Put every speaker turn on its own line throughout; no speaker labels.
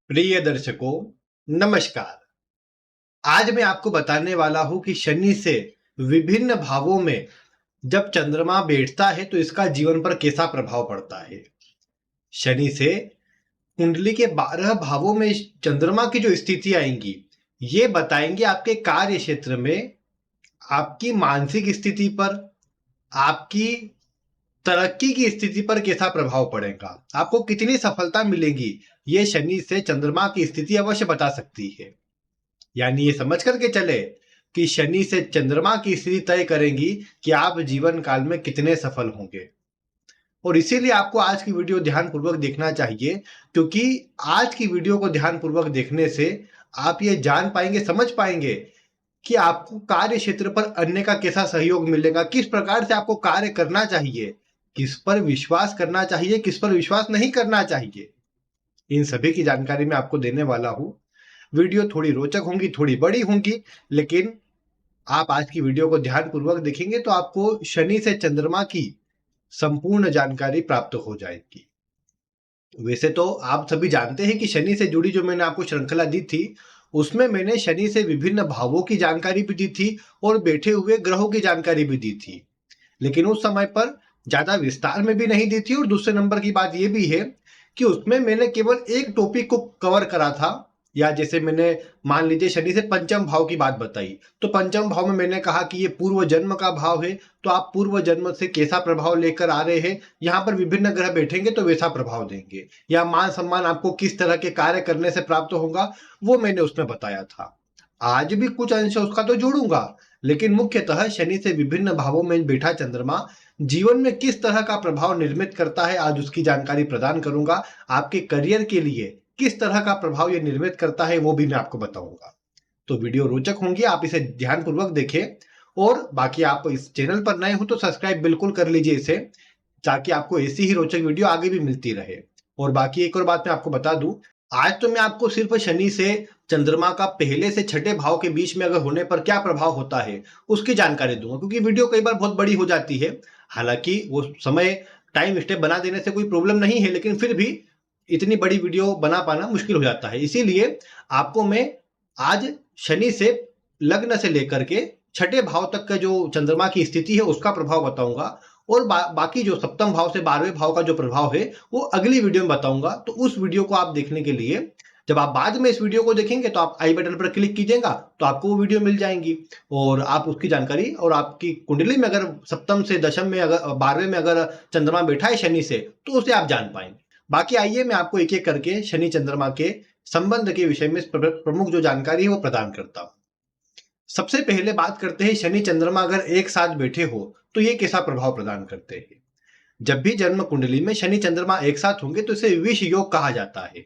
प्रिय दर्शकों, नमस्कार। आज मैं आपको बताने वाला हूं कि शनि से विभिन्न भावों में जब चंद्रमा बैठता है तो इसका जीवन पर कैसा प्रभाव पड़ता है। शनि से कुंडली के 12 भावों में चंद्रमा की जो स्थिति आएंगी, ये बताएंगे आपके कार्य क्षेत्र में, आपकी मानसिक स्थिति पर, आपकी तरक्की की स्थिति पर कैसा प्रभाव पड़ेगा, आपको कितनी सफलता मिलेगी। ये शनि से चंद्रमा की स्थिति अवश्य बता सकती है। यानी ये समझ करके चले कि शनि से चंद्रमा की स्थिति तय करेंगी कि आप जीवन काल में कितने सफल होंगे। और इसीलिए आपको आज की वीडियो ध्यानपूर्वक देखना चाहिए, क्योंकि आज की वीडियो को ध्यानपूर्वक देखने से आप ये जान पाएंगे, समझ पाएंगे कि आपको कार्य क्षेत्र पर अन्य का कैसा सहयोग मिलेगा, किस प्रकार से आपको कार्य करना चाहिए, किस पर विश्वास करना चाहिए, किस पर विश्वास नहीं करना चाहिए। इन सभी की जानकारी मैं आपको देने वाला हूं। वीडियो थोड़ी रोचक होंगी, थोड़ी बड़ी होंगी, लेकिन आप आज की वीडियो को ध्यानपूर्वक देखेंगे तो आपको शनि से चंद्रमा की संपूर्ण जानकारी प्राप्त हो जाएगी। वैसे तो आप सभी जानते हैं कि शनि से जुड़ी जो मैंने आपको श्रृंखला दी थी, उसमें मैंने शनि से विभिन्न भावों की जानकारी भी दी थी और बैठे हुए ग्रहों की जानकारी भी दी थी। लेकिन उस समय पर ज्यादा विस्तार में भी नहीं दी थी, और दूसरे नंबर की बात यह भी है कि उसमें मैंने केवल एक टॉपिक को कवर करा था। या जैसे मैंने मान लीजिए शनि से पंचम भाव की बात बताई, तो पंचम भाव में मैंने कहा कि ये पूर्व जन्म का भाव है, तो आप पूर्व जन्म से कैसा प्रभाव लेकर आ रहे हैं, यहाँ पर विभिन्न ग्रह बैठेंगे तो वैसा प्रभाव देंगे, या मान सम्मान आपको किस तरह के कार्य करने से प्राप्त होगा, वो मैंने उसमें बताया था। आज भी कुछ अंश उसका तो जोड़ूंगा, लेकिन मुख्यतः शनि से विभिन्न भावों में बैठा चंद्रमा जीवन में किस तरह का प्रभाव निर्मित करता है, आज उसकी जानकारी प्रदान करूंगा। आपके करियर के लिए किस तरह का प्रभाव यह निर्मित करता है वो भी मैं आपको बताऊंगा। तो वीडियो रोचक होंगी, आप इसे ध्यानपूर्वक देखें। और बाकी आप इस चैनल पर नए हो तो सब्सक्राइब बिल्कुल कर लीजिए इसे, ताकि आपको ऐसी ही रोचक वीडियो आगे भी मिलती रहे। और बाकी एक और बात मैं आपको बता दूं, आज तो मैं आपको सिर्फ शनि से चंद्रमा का पहले से छठे भाव के बीच में अगर होने पर क्या प्रभाव होता है उसकी जानकारी दूंगा, क्योंकि वीडियो कई बार बहुत बड़ी हो जाती है। हालांकि वो समय टाइम स्टेप बना देने से कोई प्रॉब्लम नहीं है, लेकिन फिर भी इतनी बड़ी वीडियो बना पाना मुश्किल हो जाता है। इसीलिए आपको मैं आज शनि से लग्न से लेकर के छठे भाव तक का जो चंद्रमा की स्थिति है उसका प्रभाव बताऊंगा, और बाकी जो सप्तम भाव से 12वें भाव का जो प्रभाव है वो अगली वीडियो में बताऊंगा। तो उस वीडियो को आप देखने के लिए, जब आप बाद में इस वीडियो को देखेंगे तो आप आई बटन पर क्लिक कीजिएगा तो आपको वो वीडियो मिल जाएंगी, और आप उसकी जानकारी, और आपकी कुंडली में अगर सप्तम से दशम में, अगर 12वें में अगर चंद्रमा बैठा है शनि से, तो उसे आप जान पाएंगे। बाकी आइए मैं आपको एक एक करके शनि चंद्रमा के संबंध के विषय में प्रमुख जो जानकारी है वो प्रदान करता हूं। सबसे पहले बात करते हैं, शनि चंद्रमा अगर एक साथ बैठे हो तो ये कैसा प्रभाव प्रदान करते हैं। जब भी जन्म कुंडली में शनि चंद्रमा एक साथ होंगे तो इसे विष योग कहा जाता है।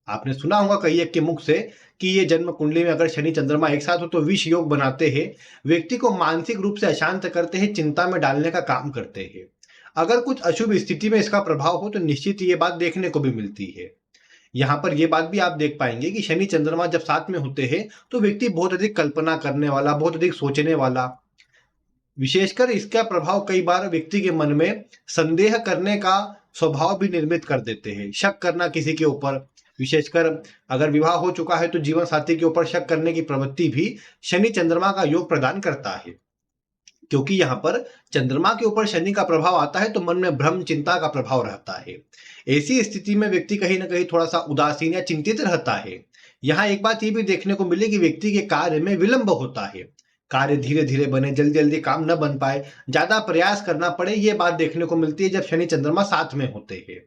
आपने सुना होगा कई एक के मुख से कि ये जन्म कुंडली में अगर शनि चंद्रमा एक साथ हो तो विष योग बनाते हैं, व्यक्ति को मानसिक रूप से अशांत करते हैं, चिंता में डालने का काम करते हैं। अगर कुछ अशुभ स्थिति में इसका प्रभाव हो तो निश्चित ये बात देखने को भी मिलती है। यहाँ पर यह बात भी आप देख पाएंगे कि शनि चंद्रमा जब साथ में होते हैं तो व्यक्ति बहुत अधिक कल्पना करने वाला, बहुत अधिक सोचने वाला, विशेषकर इसका प्रभाव कई बार व्यक्ति के मन में संदेह करने का स्वभाव भी निर्मित कर देते हैं, शक करना किसी के ऊपर। विशेषकर अगर विवाह हो चुका है तो जीवन साथी के ऊपर शक करने की प्रवृत्ति भी शनि चंद्रमा का योग प्रदान करता है, क्योंकि यहाँ पर चंद्रमा के ऊपर शनि का प्रभाव आता है तो मन में भ्रम, चिंता का प्रभाव रहता है। ऐसी स्थिति में व्यक्ति कहीं ना कहीं थोड़ा सा उदासीन या चिंतित रहता है। यहाँ एक बात ये भी देखने को मिली कि व्यक्ति के कार्य में विलंब होता है, कार्य धीरे धीरे बने, जल्दी जल्दी काम न बन पाए, ज्यादा प्रयास करना पड़े, ये बात देखने को मिलती है जब शनि चंद्रमा साथ में होते हैं।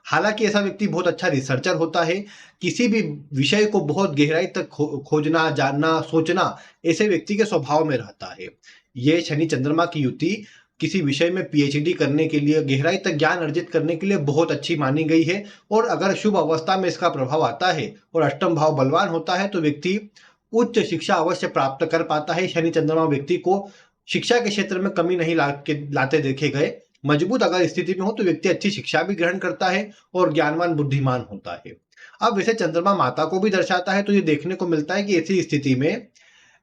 हालांकि ऐसा व्यक्ति बहुत अच्छा रिसर्चर होता है, किसी भी विषय को बहुत गहराई तक खोजना, जानना, सोचना ऐसे व्यक्ति के स्वभाव में रहता है। ये शनि चंद्रमा की युति किसी विषय में पीएचडी करने के लिए, गहराई तक ज्ञान अर्जित करने के लिए बहुत अच्छी मानी गई है। और अगर शुभ अवस्था में इसका प्रभाव आता है और अष्टम भाव बलवान होता है तो व्यक्ति उच्च शिक्षा अवश्य प्राप्त कर पाता है। शनि चंद्रमा व्यक्ति को शिक्षा के क्षेत्र में कमी नहीं लाते देखे गए। मजबूत अगर स्थिति में हो तो व्यक्ति अच्छी शिक्षा भी ग्रहण करता है और ज्ञानवान, बुद्धिमान होता है। अब वैसे चंद्रमा माता को भी दर्शाता है, तो ये देखने को मिलता है कि ऐसी स्थिति में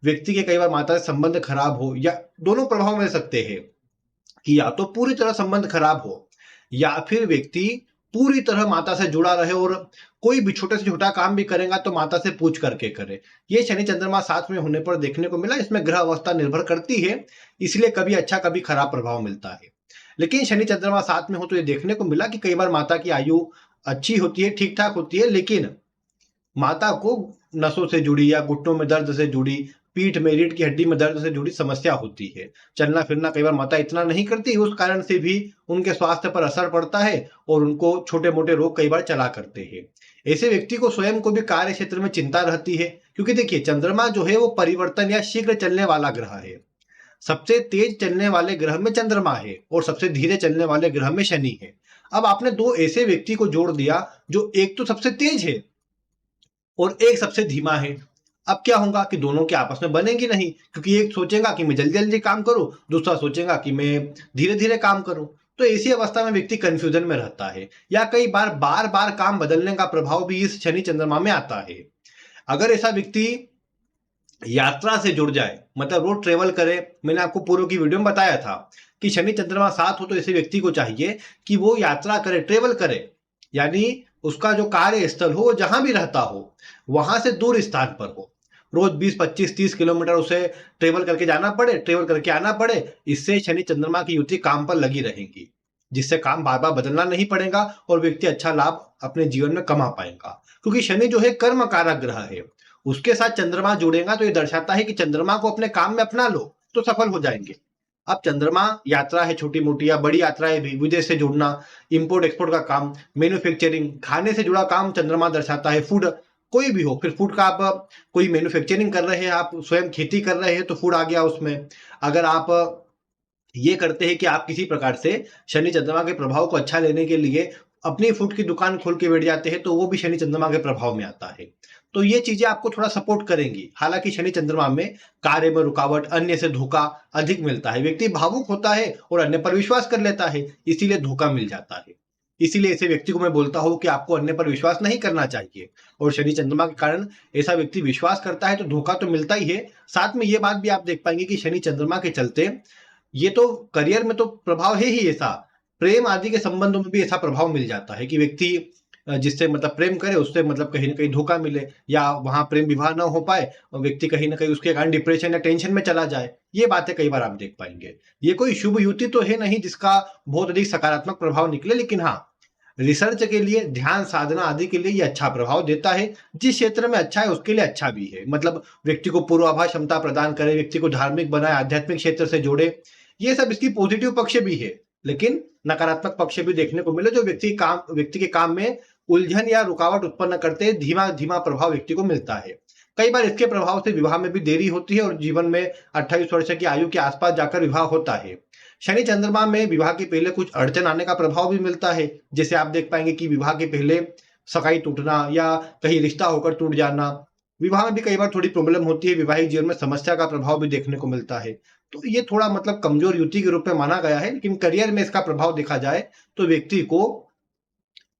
व्यक्ति के कई बार माता से संबंध खराब हो, या दोनों प्रभाव मिल सकते हैं कि या तो पूरी तरह संबंध खराब हो, या फिर व्यक्ति पूरी तरह माता से जुड़ा रहे और कोई भी छोटे से छोटा काम भी करेगा तो माता से पूछ करके करे। ये शनि चंद्रमा साथ में होने पर देखने को मिला। इसमें ग्रह अवस्था निर्भर करती है, इसलिए कभी अच्छा कभी खराब प्रभाव मिलता है। लेकिन शनि चंद्रमा साथ में हो तो ये देखने को मिला कि कई बार माता की आयु अच्छी होती है, ठीक ठाक होती है, लेकिन माता को नसों से जुड़ी या घुटनों में दर्द से जुड़ी, पीठ में रीढ़ की हड्डी में दर्द से जुड़ी समस्या होती है। चलना फिरना कई बार माता इतना नहीं करती, उस कारण से भी उनके स्वास्थ्य पर असर पड़ता है और उनको छोटे मोटे रोग कई बार चला करते हैं। ऐसे व्यक्ति को स्वयं को भी कार्य क्षेत्र में चिंता रहती है, क्योंकि देखिए चंद्रमा जो है वो परिवर्तन या शीघ्र चलने वाला ग्रह है। सबसे तेज चलने वाले ग्रह में चंद्रमा है और सबसे धीरे चलने वाले ग्रह में शनि है। अब आपने दो ऐसे व्यक्ति को जोड़ दिया जो एक तो सबसे तेज है और एक सबसे धीमा है। अब क्या होगा कि दोनों के आपस में बनेंगे नहीं, क्योंकि एक सोचेगा कि मैं जल्दी जल्दी काम करूं, दूसरा सोचेगा कि मैं धीरे धीरे काम करूं। तो ऐसी अवस्था में व्यक्ति कंफ्यूजन में रहता है, या कई बार बार बार काम बदलने का प्रभाव भी इस शनि चंद्रमा में आता है। अगर ऐसा व्यक्ति यात्रा से जुड़ जाए, मतलब रोड ट्रेवल करे, मैंने आपको पूर्व की वीडियो में बताया था कि शनि चंद्रमा साथ हो तो ऐसे व्यक्ति को चाहिए कि वो यात्रा करे, ट्रेवल करे, यानी उसका जो कार्य स्थल हो वो जहां भी रहता हो वहां से दूर स्थान पर हो। रोज 20 25 30 किलोमीटर उसे ट्रेवल करके जाना पड़े, ट्रेवल करके आना पड़े। इससे शनि चंद्रमा की युति काम पर लगी रहेगी, जिससे काम बार बार बदलना नहीं पड़ेगा और व्यक्ति अच्छा लाभ अपने जीवन में कमा पाएगा। क्योंकि शनि जो है कर्म कारक ग्रह है, उसके साथ चंद्रमा जुड़ेगा तो ये दर्शाता है कि चंद्रमा को अपने काम में अपना लो तो सफल हो जाएंगे। अब चंद्रमा यात्रा है, छोटी मोटी या बड़ी यात्राएं भी, विदेश से जुड़ना, इंपोर्ट एक्सपोर्ट का काम, मैन्युफैक्चरिंग, खाने से जुड़ा काम चंद्रमा दर्शाता है। फूड कोई भी हो, फिर फूड का आप कोई मैन्युफैक्चरिंग कर रहे हैं, आप स्वयं खेती कर रहे हैं तो फूड आ गया उसमें। अगर आप ये करते हैं कि आप किसी प्रकार से शनि चंद्रमा के प्रभाव को अच्छा लेने के लिए अपनी फूड की दुकान खोल के बैठ जाते हैं तो वो भी शनि चंद्रमा के प्रभाव में आता है। तो ये चीजें आपको थोड़ा सपोर्ट करेंगी। हालांकि शनि चंद्रमा में कार्य में रुकावट, अन्य से धोखा अधिक मिलता है। व्यक्ति भावुक होता है और अन्य पर विश्वास कर लेता है, इसीलिए धोखा मिल जाता है। इसीलिए ऐसे व्यक्ति को मैं बोलता हूं कि आपको अन्य पर विश्वास नहीं करना चाहिए। और शनि चंद्रमा के कारण ऐसा व्यक्ति विश्वास करता है तो धोखा तो मिलता ही है। साथ में ये बात भी आप देख पाएंगे कि शनि चंद्रमा के चलते ये तो करियर में तो प्रभाव है ही ऐसा, प्रेम आदि के संबंधों में भी ऐसा प्रभाव मिल जाता है कि व्यक्ति जिससे मतलब प्रेम करे उससे मतलब कहीं ना कहीं धोखा मिले, या वहां प्रेम विवाह ना हो पाए और व्यक्ति कहीं ना कहीं उसके कारण डिप्रेशन या टेंशन में चला जाए। ये बातें कई बार आप देख पाएंगे। ये कोई शुभ युति तो है नहीं जिसका बहुत अधिक सकारात्मक प्रभाव निकले, लेकिन हाँ, रिसर्च के लिए, ध्यान साधना आदि के लिए ये अच्छा प्रभाव देता है। जिस क्षेत्र में अच्छा है उसके लिए अच्छा भी है। मतलब व्यक्ति को पूर्वाभास क्षमता प्रदान करे, व्यक्ति को धार्मिक बनाए, आध्यात्मिक क्षेत्र से जोड़े, ये सब इसकी पॉजिटिव पक्ष भी है। लेकिन नकारात्मक पक्ष भी देखने को मिले जो व्यक्ति के काम में उलझन या रुकावट उत्पन्न करते हैं। धीमा धीमा प्रभाव व्यक्ति को मिलता है। कई बार इसके प्रभाव से विवाह में भी देरी होती है और जीवन में 28 वर्ष की आयु के आसपास जाकर विवाह होता है। शनि चंद्रमा में विवाह के पहले कुछ अड़चन आने का प्रभाव भी मिलता है। जैसे आप देख पाएंगे कि विवाह के पहले सगाई टूटना या कहीं रिश्ता होकर टूट जाना, विवाह में भी कई बार थोड़ी प्रॉब्लम होती है। वैवाहिक जीवन में समस्या का प्रभाव भी देखने को मिलता है। तो ये थोड़ा मतलब कमजोर युति के रूप में माना गया है, लेकिन करियर में इसका प्रभाव देखा जाए तो व्यक्ति को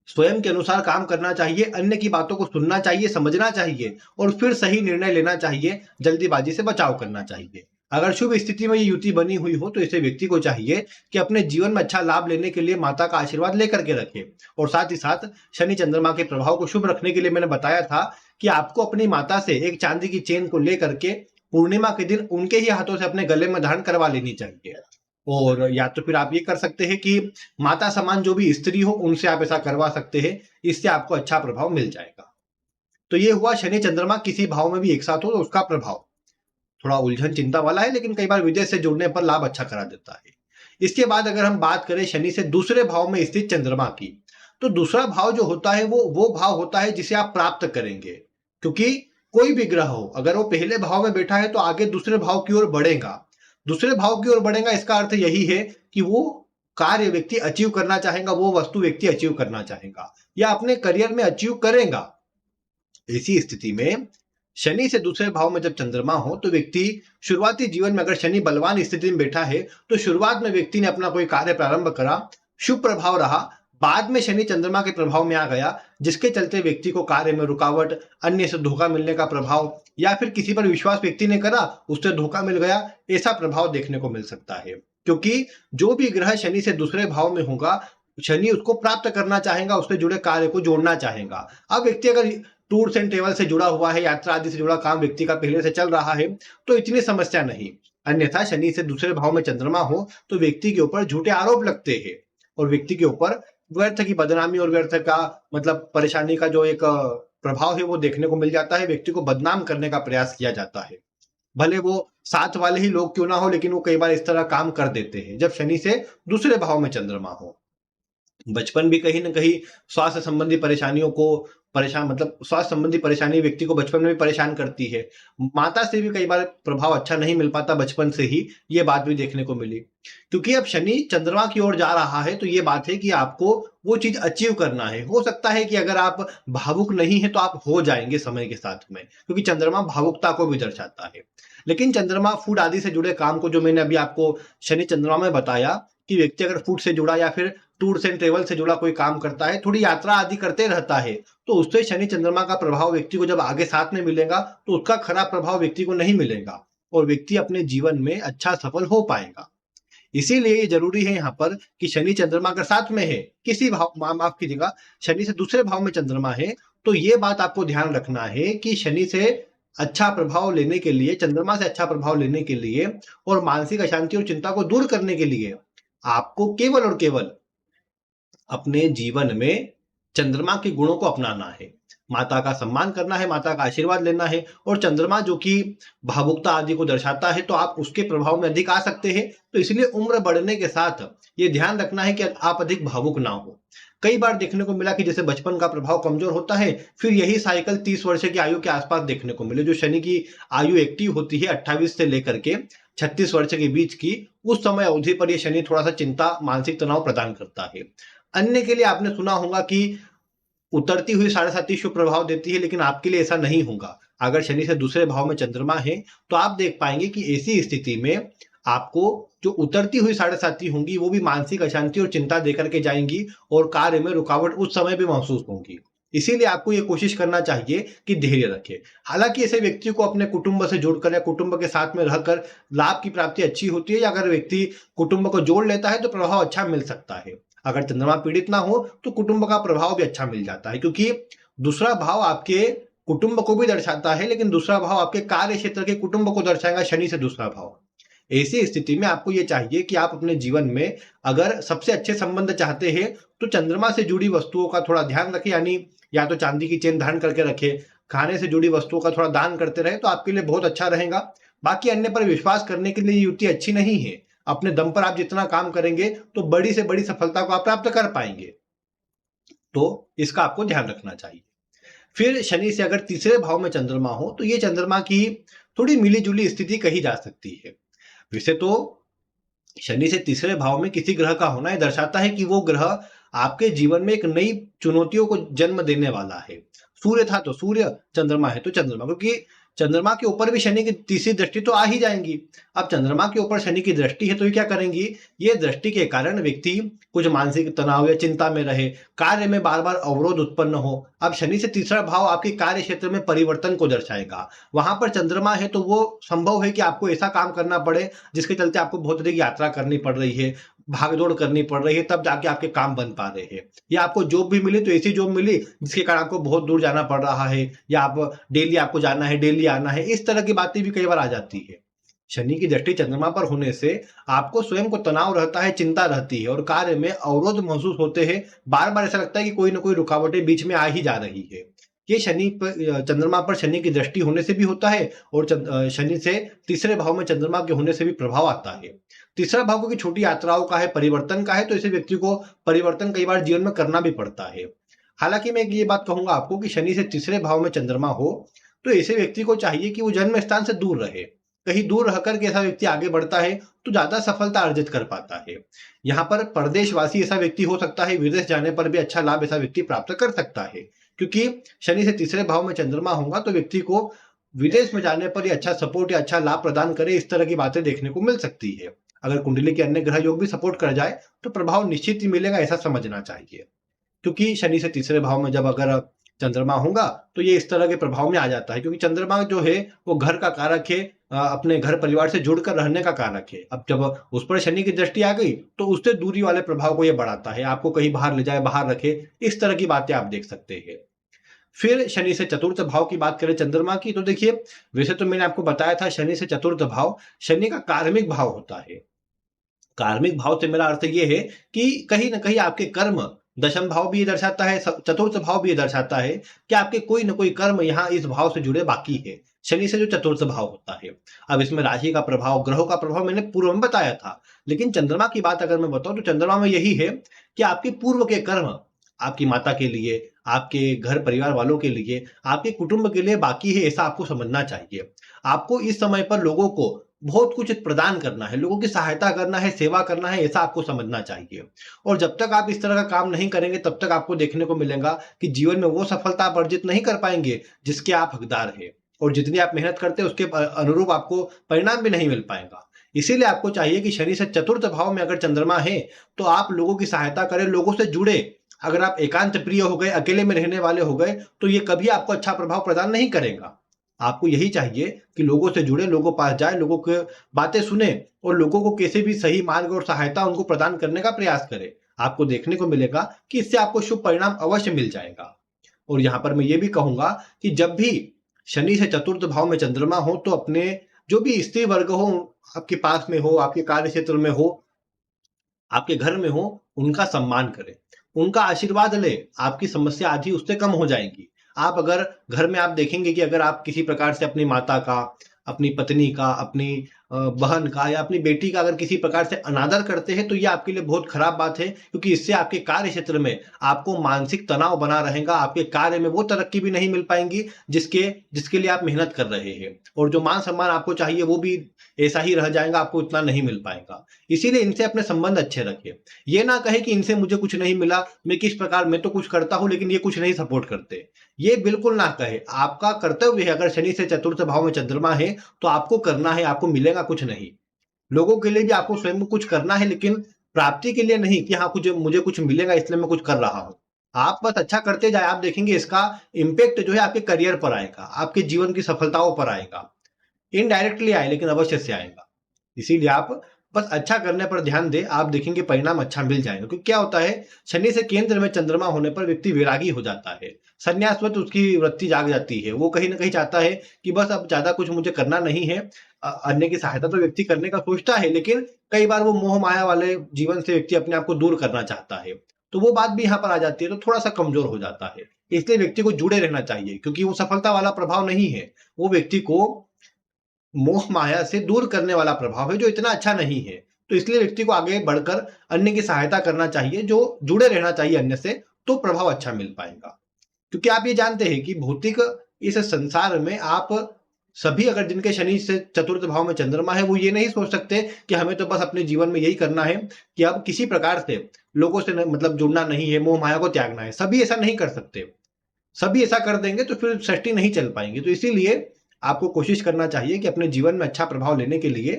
स्वयं के अनुसार काम करना चाहिए, अन्य की बातों को सुनना चाहिए, समझना चाहिए और फिर सही निर्णय लेना चाहिए। जल्दीबाजी से बचाव करना चाहिए। अगर शुभ स्थिति में ये युति बनी हुई हो तो ऐसे व्यक्ति को चाहिए कि अपने जीवन में अच्छा लाभ लेने के लिए माता का आशीर्वाद लेकर के रखे। और साथ ही साथ शनि चंद्रमा के प्रभाव को शुभ रखने के लिए मैंने बताया था कि आपको अपनी माता से एक चांदी की चेन को लेकर के पूर्णिमा के दिन उनके ही हाथों से अपने गले में धारण करवा लेनी चाहिए। और या तो फिर आप ये कर सकते हैं कि माता समान जो भी स्त्री हो उनसे आप ऐसा करवा सकते हैं। इससे आपको अच्छा प्रभाव मिल जाएगा। तो ये हुआ शनि चंद्रमा किसी भाव में भी एक साथ हो तो उसका प्रभाव थोड़ा उलझन चिंता वाला है, लेकिन कई बार विदेश से जुड़ने पर लाभ अच्छा करा देता है। इसके बाद अगर हम बात करें शनि से दूसरे भाव में स्थित चंद्रमा की, तो दूसरा भाव जो होता है वो भाव होता है जिसे आप प्राप्त करेंगे। क्योंकि कोई भी ग्रह हो, अगर वो पहले भाव में बैठा है तो आगे दूसरे भाव की ओर बढ़ेगा। दूसरे भाव की ओर बढ़ेगा इसका अर्थ यही है कि वो कार्य व्यक्ति अचीव करना चाहेगा, वो वस्तु व्यक्ति अचीव करना चाहेगा या अपने करियर में अचीव करेगा। ऐसी स्थिति में शनि से दूसरे भाव में जब चंद्रमा हो तो व्यक्ति शुरुआती जीवन में, अगर शनि बलवान स्थिति में बैठा है तो शुरुआत में व्यक्ति ने अपना कोई कार्य प्रारंभ करा, शुभ प्रभाव रहा, बाद में शनि चंद्रमा के प्रभाव में आ गया, जिसके चलते व्यक्ति को कार्य में रुकावट, अन्य से धोखा मिलने का प्रभाव, या फिर किसी पर विश्वास व्यक्ति ने करा उससे धोखा मिल गया, ऐसा प्रभाव देखने को मिल सकता है। क्योंकि जो भी ग्रह शनि से दूसरे भाव में होगा शनि उसको प्राप्त करना चाहेगा, उससे जुड़े कार्य को जोड़ना चाहेगा। अब व्यक्ति अगर टूर्स एंड ट्रेवल से जुड़ा हुआ है, यात्रा आदि से जुड़ा काम व्यक्ति का पहले से चल रहा है, तो इतनी समस्या नहीं। अन्यथा शनि से दूसरे भाव में चंद्रमा हो तो व्यक्ति के ऊपर झूठे आरोप लगते हैं और व्यक्ति के ऊपर व्यर्थ की बदनामी और व्यर्थ का मतलब परेशानी का जो एक प्रभाव है वो देखने को मिल जाता है। व्यक्ति को बदनाम करने का प्रयास किया जाता है, भले वो साथ वाले ही लोग क्यों ना हो, लेकिन वो कई बार इस तरह काम कर देते हैं जब शनि से दूसरे भाव में चंद्रमा हो। बचपन भी कहीं न कहीं स्वास्थ्य संबंधी परेशानियों को परेशान मतलब स्वास्थ्य संबंधी परेशानी व्यक्ति को बचपन में भी परेशान करती है। माता से भी कई बार प्रभाव अच्छा नहीं मिल पाता बचपन से ही, ये बात भी देखने को मिली। क्योंकि अब शनि चंद्रमा की ओर जा रहा है तो ये बात है कि आपको वो चीज़ अचीव करना है। हो सकता है कि अगर आप भावुक नहीं हैं तो आप हो जाएँगे समय के साथ में, क्योंकि चंद्रमा भावुकता को भी दर्शाता है। लेकिन चंद्रमा फूड आदि से जुड़े काम को जो मैंने अभी आपको शनि चंद्रमा में बताया कि व्यक्ति अगर फूड से जुड़ा या फिर टूर्स एंड ट्रेवल से जुड़ा कोई काम करता है, थोड़ी यात्रा आदि करते रहता है, तो उससे शनि चंद्रमा का प्रभाव व्यक्ति को जब आगे साथ में मिलेगा, तो उसका खराब प्रभाव व्यक्ति को नहीं मिलेगा और व्यक्ति अपने जीवन में अच्छा सफल हो पाएगा। इसीलिए ये ज़रूरी है यहाँ पर कि शनि चंद्रमा अगर साथ में है, किसी भाव माफ़ कीजिएगा, शनि से दूसरे भाव में चंद्रमा है, तो ये बात आपको ध्यान रखना है कि शनि से अच्छा प्रभाव लेने के लिए, चंद्रमा से अच्छा प्रभाव लेने के लिए और मानसिक अशांति और चिंता को दूर करने के लिए, आपको केवल और केवल अपने जीवन में चंद्रमा के गुणों को अपनाना है। माता का सम्मान करना है, माता का आशीर्वाद लेना है और चंद्रमा जो कि भावुकता आदि को दर्शाता है, तो आप उसके प्रभाव में अधिक आ सकते हैं। तो इसलिए उम्र बढ़ने के साथ ये ध्यान रखना है कि आप अधिक भावुक ना हो। कई बार देखने को मिला कि जैसे बचपन का प्रभाव कमजोर होता है, फिर यही साइकिल 30 वर्ष की आयु के आसपास देखने को मिले। जो शनि की आयु एक्टिव होती है 28 से लेकर के 36 वर्ष के बीच की, उस समय अवधि पर ये शनि थोड़ा-सा चिंता, मानसिक तनाव प्रदान करता है। अन्य के लिए आपने सुना होगा कि उतरती हुई साढ़े-साती शुभ प्रभाव देती है, लेकिन आपके लिए ऐसा नहीं होगा। अगर शनि से दूसरे भाव में चंद्रमा है, तो आप देख पाएँगे कि ऐसी स्थिति में आपको जो उतरती हुई साढ़े-साती होंगी, वो भी मानसिक अशांति और चिंता देकर के जाएँगी और कार्य में रुकावट उस समय भी महसूस होगी। इसीलिए आपको ये कोशिश करना चाहिए कि धैर्य रखें। हालाँकि ऐसे व्यक्ति को अपने कुटुंब से जोड़कर या कुटुंब के साथ में रहकर लाभ की प्राप्ति अच्छी होती है, या अगर व्यक्ति कुटुंब को जोड़ लेता है, तो प्रभाव अच्छा मिल सकता है। अगर चंद्रमा पीड़ित ना हो तो कुटुंब का प्रभाव भी अच्छा मिल जाता है, क्योंकि दूसरा भाव आपके कुटुंब को भी दर्शाता है, लेकिन दूसरा भाव आपके कार्य क्षेत्र के कुटुंब को दर्शाएगा, शनि से दूसरा भाव। ऐसी स्थिति में आपको ये चाहिए कि आप अपने जीवन में अगर सबसे अच्छे संबंध चाहते हैं, तो चंद्रमा से जुड़ी वस्तुओं का थोड़ा ध्यान रखें, यानी या तो चांदी की चेन धारण करके रखें, खाने से जुड़ी वस्तुओं का थोड़ा दान करते रहें, तो आपके लिए बहुत अच्छा रहेगा। बाकी अन्य पर विश्वास करने के लिए ये युक्ति अच्छी नहीं है। अपने दम पर आप जितना काम करेंगे, तो बड़ी से बड़ी सफलता को आप प्राप्त कर पाएँगे। तो इसका आपको ध्यान रखना चाहिए। फिर शनि से अगर तीसरे भाव में चंद्रमा हो, तो ये चंद्रमा की थोड़ी मिली-जुली स्थिति कही जा सकती है। वैसे तो शनि से तीसरे भाव में किसी ग्रह का होना ये दर्शाता है कि वो ग्रह आपके जीवन में एक नई चुनौतियों को जन्म देने वाला है। सूर्य था तो सूर्य, चंद्रमा है तो चंद्रमा, क्योंकि चंद्रमा के ऊपर भी शनि की तीसरी दृष्टि तो आ ही जाएँगी। अब चंद्रमा के ऊपर शनि की दृष्टि है तो ये क्या करेंगी? ये दृष्टि के कारण व्यक्ति कुछ मानसिक तनाव या चिंता में रहे, कार्य में बार-बार अवरोध उत्पन्न हो। अब शनि से तीसरा भाव आपके कार्य क्षेत्र में परिवर्तन को दर्शाएगा। वहाँ पर चंद्रमा है तो वो संभव है कि आपको ऐसा काम करना पड़े जिसके चलते आपको बहुत अधिक यात्रा करनी पड़ रही है, भाग-दौड़ करनी पड़ रही है, तब जाके आपके काम बन पा रहे हैं। या आपको जॉब भी मिली तो ऐसी जॉब मिली जिसके कारण आपको बहुत दूर जाना पड़ रहा है, या आप डेली आपको जाना है, डेली आना है, इस तरह की बातें भी कई बार आ जाती है। शनि की दृष्टि चंद्रमा पर होने से आपको स्वयं को तनाव रहता है, चिंता रहती है और कार्य में अवरोध महसूस होते हैं। बार-बार ऐसा लगता है कि कोई न कोई रुकावटें बीच में आ ही जा रही है। ये चंद्रमा पर शनि की दृष्टि होने से भी होता है और शनि से तीसरे भाव में चंद्रमा के होने से भी प्रभाव आता है। तीसरा भाव क्योंकि छोटी यात्राओं का है, परिवर्तन का है, तो ऐसे व्यक्ति को परिवर्तन कई बार जीवन में करना भी पड़ता है। हालाँकि मैं एक ये बात कहूँगा आपको कि शनि से तीसरे भाव में चंद्रमा हो, तो ऐसे व्यक्ति को चाहिए कि वो जन्म स्थान से दूर रहे। कहीं दूर रहकर के ऐसा व्यक्ति आगे बढ़ता है, तो ज़्यादा सफलता अर्जित कर पाता है। यहाँ पर परदेशवासी ऐसा व्यक्ति हो सकता है, विदेश जाने पर भी अच्छा लाभ ऐसा व्यक्ति प्राप्त कर सकता है। क्योंकि शनि से तीसरे भाव में चंद्रमा होगा, तो व्यक्ति को विदेश में जाने पर ये अच्छा सपोर्ट या अच्छा लाभ प्रदान करे, इस तरह की बातें देखने को मिल सकती है। अगर कुंडली के अन्य ग्रह योग भी सपोर्ट कर जाए, तो प्रभाव निश्चित ही मिलेगा, ऐसा समझना चाहिए। क्योंकि शनि से तीसरे भाव में जब अगर चंद्रमा होगा तो ये इस तरह के प्रभाव में आ जाता है, क्योंकि चंद्रमा जो है वो घर का कारक है, अपने घर परिवार से जुड़कर रहने का कारक है। अब जब उस पर शनि की दृष्टि आ गई तो उससे दूरी वाले प्रभाव को ये बढ़ाता है, आपको कहीं बाहर ले जाए, बाहर रखे, इस तरह की बातें आप देख सकते हैं। फिर शनि से चतुर्थ भाव की बात करें चंद्रमा की, तो देखिए वैसे तो मैंने आपको बताया था शनि से चतुर्थ भाव शनि का कार्मिक भाव होता है। कार्मिक भाव से मेरा अर्थ ये है कि कहीं ना कहीं आपके कर्म, दशम भाव भी ये दर्शाता है, चतुर्थ भाव भी ये दर्शाता है कि आपके कोई ना कोई कर्म यहाँ इस भाव से जुड़े बाकी है, शनि से जो चतुर्थ भाव होता है। अब इसमें राशि का प्रभाव, ग्रहों का प्रभाव मैंने पूर्व में बताया था, लेकिन चंद्रमा की बात अगर मैं बताऊं तो चंद्रमा में यही है कि आपके पूर्व के कर्म, आपकी माता के लिए, आपके घर परिवार वालों के लिए, आपके कुटुंब के लिए बाकी है, ऐसा आपको समझना चाहिए। आपको इस समय पर लोगों को बहुत कुछ प्रदान करना है, लोगों की सहायता करना है, सेवा करना है, ऐसा आपको समझना चाहिए। और जब तक आप इस तरह का काम नहीं करेंगे तब तक आपको देखने को मिलेगा कि जीवन में वो सफलता आप अर्जित नहीं कर पाएंगे जिसके आप हकदार हैं, और जितनी आप मेहनत करते हैं उसके अनुरूप आपको परिणाम भी नहीं मिल पाएगा। इसीलिए आपको चाहिए कि शनि से चतुर्थ भाव में अगर चंद्रमा है तो आप लोगों की सहायता करें, लोगों से जुड़े। अगर आप एकांत प्रिय हो गए, अकेले में रहने वाले हो गए, तो ये कभी आपको अच्छा प्रभाव प्रदान नहीं करेगा। आपको यही चाहिए कि लोगों से जुड़े, लोगों पास जाए, लोगों की बातें सुने और लोगों को कैसे भी सही मार्ग और सहायता उनको प्रदान करने का प्रयास करें। आपको देखने को मिलेगा कि इससे आपको शुभ परिणाम अवश्य मिल जाएगा। और यहाँ पर मैं ये भी कहूंगा कि जब भी शनि से चतुर्थ भाव में चंद्रमा हो तो अपने जो भी स्त्री वर्ग हो, आपके पास में हो, आपके कार्य क्षेत्र में हो, आपके घर में हो, उनका सम्मान करें, उनका आशीर्वाद ले, आपकी समस्या आधी उससे कम हो जाएगी। आप अगर घर में आप देखेंगे कि अगर आप किसी प्रकार से अपनी माता का, अपनी पत्नी का, अपनी बहन का या अपनी बेटी का अगर किसी प्रकार से अनादर करते हैं तो ये आपके लिए बहुत खराब बात है, क्योंकि इससे आपके कार्य क्षेत्र में आपको मानसिक तनाव बना रहेगा, आपके कार्य में वो तरक्की भी नहीं मिल पाएंगी जिसके जिसके लिए आप मेहनत कर रहे हैं, और जो मान सम्मान आपको चाहिए वो भी ऐसा ही रह जाएगा, आपको इतना नहीं मिल पाएगा। इसीलिए इनसे अपने संबंध अच्छे रखें। ये ना कहे कि इनसे मुझे कुछ नहीं मिला, मैं किस प्रकार, मैं तो कुछ करता हूं लेकिन ये कुछ नहीं सपोर्ट करते, ये बिल्कुल ना कहे। आपका कर्तव्य है, अगर शनि से चतुर्थ भाव में चंद्रमा है तो आपको करना है, आपको मिलेगा कुछ नहीं। लोगों के लिए भी आपको स्वयं को कुछ करना है, लेकिन प्राप्ति के लिए नहीं कि हाँ कुछ मुझे कुछ मिलेगा इसलिए मैं कुछ कर रहा हूं। आप बस अच्छा करते जाए, आप देखेंगे इसका इम्पैक्ट जो है आपके करियर पर आएगा, आपके जीवन की सफलताओं पर आएगा। इनडायरेक्टली आए लेकिन अवश्य से आएगा। इसीलिए आप बस अच्छा करने पर ध्यान दें, आप देखेंगे परिणाम अच्छा मिल जाएगा। क्योंकि क्या होता है, शनि से केंद्र में चंद्रमा होने पर व्यक्ति वैरागी हो जाता है, संन्यासवत उसकी वृत्ति जाग जाती है, वो कहीं ना कहीं चाहता है कि बस अब ज्यादा कुछ मुझे करना नहीं है। अन्य की सहायता तो व्यक्ति करने का सोचता है, लेकिन कई बार वो मोह माया वाले जीवन से व्यक्ति अपने आप को दूर करना चाहता है, तो वो बात भी यहाँ पर आ जाती है, तो थोड़ा सा कमजोर हो जाता है। इसलिए व्यक्ति को जुड़े रहना चाहिए, क्योंकि वो सफलता वाला प्रभाव नहीं है, वो व्यक्ति को मोह माया से दूर करने वाला प्रभाव है जो इतना अच्छा नहीं है। तो इसलिए व्यक्ति को आगे बढ़कर अन्य की सहायता करना चाहिए, जो जुड़े रहना चाहिए अन्य से, तो प्रभाव अच्छा मिल पाएगा। क्योंकि आप ये जानते हैं कि भौतिक इस संसार में आप सभी, अगर जिनके शनि से चतुर्थ भाव में चंद्रमा है, वो ये नहीं सोच सकते कि हमें तो बस अपने जीवन में यही करना है कि अब किसी प्रकार से लोगों से मतलब जुड़ना नहीं है, मोह माया को त्यागना है। सभी ऐसा नहीं कर सकते। सभी ऐसा कर देंगे तो फिर सृष्टि नहीं चल पाएंगी। तो इसीलिए आपको कोशिश करना चाहिए कि अपने जीवन में अच्छा प्रभाव लेने के लिए,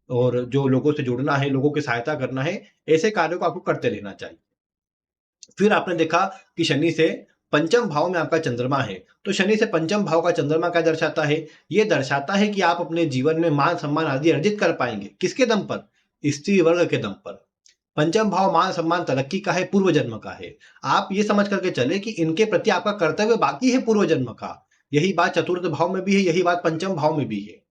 और जो लोगों से जुड़ना है, लोगों की सहायता करना है, ऐसे कार्यों को आपको करते रहना चाहिए। फिर आपने देखा कि शनि से पंचम भाव में आपका चंद्रमा है, तो शनि से पंचम भाव का चंद्रमा क्या दर्शाता है? ये दर्शाता है कि आप अपने जीवन में मान सम्मान आदि अर्जित कर पाएंगे। किसके दम पर? स्त्री वर्ग के दम पर। पंचम भाव मान सम्मान तरक्की का है, पूर्व जन्म का है। आप ये समझ करके चले कि इनके प्रति आपका कर्तव्य बाकी है पूर्व जन्म का। यही बात चतुर्थ भाव में भी है, यही बात पंचम भाव में भी है।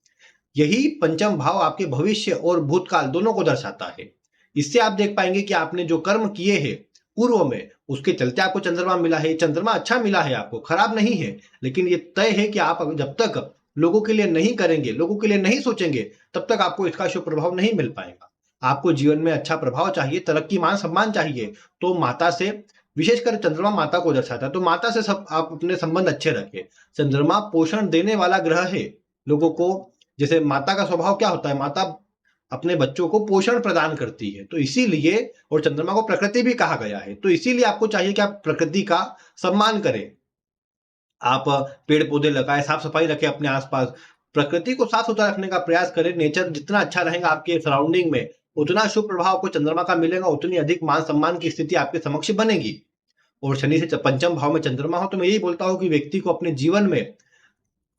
यही पंचम भाव आपके भविष्य और भूतकाल दोनों को दर्शाता है। इससे आप देख पाएंगे कि आपने जो कर्म किए हैं पूर्व में, उसके चलते आपको चंद्रमा मिला है। चंद्रमा अच्छा मिला है आपको, खराब नहीं है, लेकिन ये तय है कि आप जब तक लोगों के लिए नहीं करेंगे, लोगों के लिए नहीं सोचेंगे, तब तक आपको इसका शुभ प्रभाव नहीं मिल पाएगा। आपको जीवन में अच्छा प्रभाव चाहिए, तरक्की, मान सम्मान चाहिए, तो माता से, विशेषकर चंद्रमा माता को दर्शाता है, तो माता से सब आप अपने संबंध अच्छे रखें। चंद्रमा पोषण देने वाला ग्रह है लोगों को। जैसे माता का स्वभाव क्या होता है, माता अपने बच्चों को पोषण प्रदान करती है, तो इसीलिए, और चंद्रमा को प्रकृति भी कहा गया है, तो इसीलिए आपको चाहिए कि आप प्रकृति का सम्मान करें। आप पेड़ पौधे लगाएं, साफ सफाई रखें अपने आसपास, प्रकृति को साफ सुथरा रखने का प्रयास करें। नेचर जितना अच्छा रहेगा आपके सराउंडिंग में, उतना शुभ प्रभाव आपको चंद्रमा का मिलेगा, उतनी अधिक मान सम्मान की स्थिति आपके समक्ष बनेगी। और शनि से पंचम भाव में चंद्रमा हो, तो मैं यही बोलता हूँ कि व्यक्ति को अपने जीवन में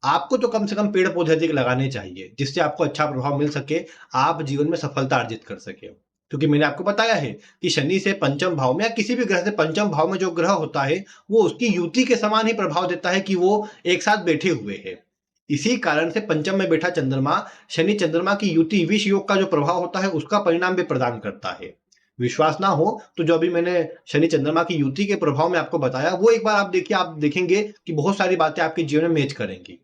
आपको तो कम से कम पेड़ पौधे अधिक लगाने चाहिए, जिससे आपको अच्छा प्रभाव मिल सके, आप जीवन में सफलता अर्जित कर सके। क्योंकि मैंने आपको बताया है कि शनि से पंचम भाव में या किसी भी ग्रह से पंचम भाव में जो ग्रह होता है, वो उसकी युति के समान ही प्रभाव देता है कि वो एक साथ बैठे हुए हैं। इसी कारण से पंचम में बैठा चंद्रमा, शनि चंद्रमा की युति, विष योग का जो प्रभाव होता है, उसका परिणाम भी प्रदान करता है। विश्वास ना हो तो जो अभी मैंने शनि चंद्रमा की युति के प्रभाव में आपको बताया, वो एक बार आप देखिए, आप देखेंगे कि बहुत सारी बातें आपके जीवन में मैच करेंगी।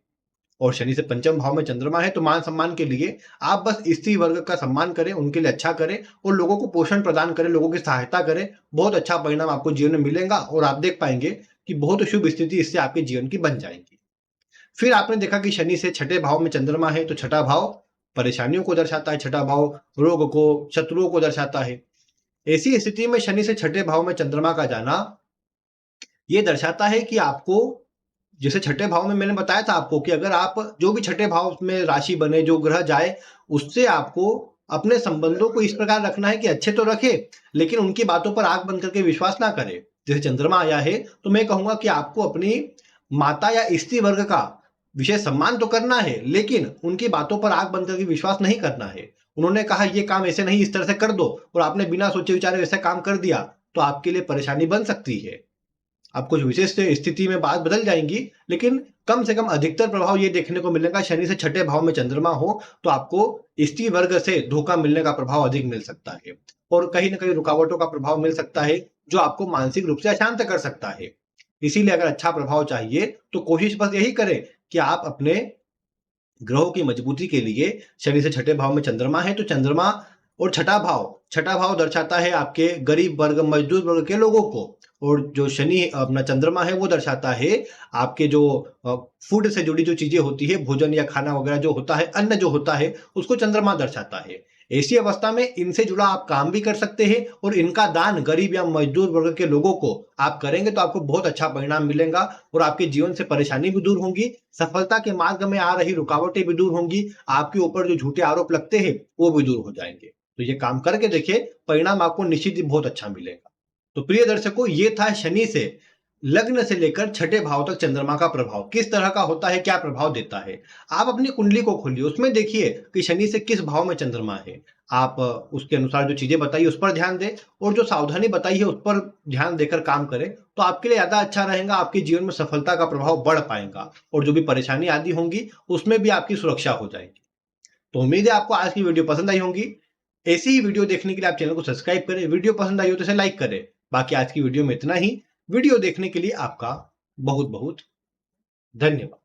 और शनि से पंचम भाव में चंद्रमा है, तो मान सम्मान के लिए आप बस स्त्री वर्ग का सम्मान करें, उनके लिए अच्छा करें और लोगों को पोषण प्रदान करें, लोगों की सहायता करें। बहुत अच्छा परिणाम आपको जीवन में मिलेगा और आप देख पाएंगे कि बहुत शुभ स्थिति इससे आपके जीवन की बन जाएगी। फिर आपने देखा कि शनि से छठे भाव में चंद्रमा है, तो छठा भाव परेशानियों को दर्शाता है, छठा भाव रोग को, शत्रुओं को दर्शाता है। ऐसी स्थिति में शनि से छठे भाव में चंद्रमा का जाना ये दर्शाता है कि आपको, जैसे छठे भाव में मैंने बताया था आपको कि अगर आप जो भी छठे भाव में राशि बने, जो ग्रह जाए, उससे आपको अपने संबंधों को इस प्रकार रखना है कि अच्छे तो रखे, लेकिन उनकी बातों पर आंख बंद करके विश्वास ना करे। जैसे चंद्रमा आया है, तो मैं कहूंगा कि आपको अपनी माता या स्त्री वर्ग का विशेष सम्मान तो करना है, लेकिन उनकी बातों पर आंख बंद करके विश्वास नहीं करना है। उन्होंने कहा ये काम ऐसे नहीं, इस तरह से कर दो, और आपने बिना सोचे विचारे वैसा काम कर दिया, तो आपके लिए परेशानी बन सकती है। अब कुछ विशेष स्थिति में बात बदल जाएंगी, लेकिन कम से कम अधिकतर प्रभाव ये देखने को मिलेगा, शनि से छठे भाव में चंद्रमा हो तो आपको स्त्री वर्ग से धोखा मिलने का प्रभाव अधिक मिल सकता है और कहीं ना कहीं रुकावटों का प्रभाव मिल सकता है, जो आपको मानसिक रूप से अशांत कर सकता है। इसीलिए अगर अच्छा प्रभाव चाहिए तो कोशिश बस यही करें कि आप अपने ग्रहों की मजबूती के लिए, शनि से छठे भाव में चंद्रमा है, तो चंद्रमा और छठा भाव दर्शाता है आपके गरीब वर्ग, मजदूर वर्ग के लोगों को, और जो शनि अपना चंद्रमा है वो दर्शाता है आपके जो फूड से जुड़ी जो चीजें होती है, भोजन या खाना वगैरह जो होता है, अन्न जो होता है, उसको चंद्रमा दर्शाता है। ऐसी अवस्था में इनसे जुड़ा आप काम भी कर सकते हैं और इनका दान गरीब या मजदूर वर्ग के लोगों को आप करेंगे तो आपको बहुत अच्छा परिणाम मिलेगा और आपके जीवन से परेशानी भी दूर होंगी, सफलता के मार्ग में आ रही रुकावटें भी दूर होंगी, आपके ऊपर जो झूठे आरोप लगते हैं वो भी दूर हो जाएंगे। तो ये काम करके देखिए, परिणाम आपको निश्चित ही बहुत अच्छा मिलेगा। तो प्रिय दर्शकों, ये था शनि से लग्न से लेकर छठे भाव तक चंद्रमा का प्रभाव किस तरह का होता है, क्या प्रभाव देता है। आप अपनी कुंडली को खोलिए, उसमें देखिए कि शनि से किस भाव में चंद्रमा है। आप उसके अनुसार जो चीजें बताइए उस पर ध्यान दें और जो सावधानी बताई है उस पर ध्यान देकर काम करें, तो आपके लिए ज्यादा अच्छा रहेगा। आपके जीवन में सफलता का प्रभाव बढ़ पाएगा और जो भी परेशानी आदि होंगी उसमें भी आपकी सुरक्षा हो जाएगी। तो उम्मीद है आपको आज की वीडियो पसंद आई होगी। ऐसी ही वीडियो देखने के लिए आप चैनल को सब्सक्राइब करें, वीडियो पसंद आई हो तो इसे लाइक करें। बाकी आज की वीडियो में इतना ही। वीडियो देखने के लिए आपका बहुत बहुत धन्यवाद।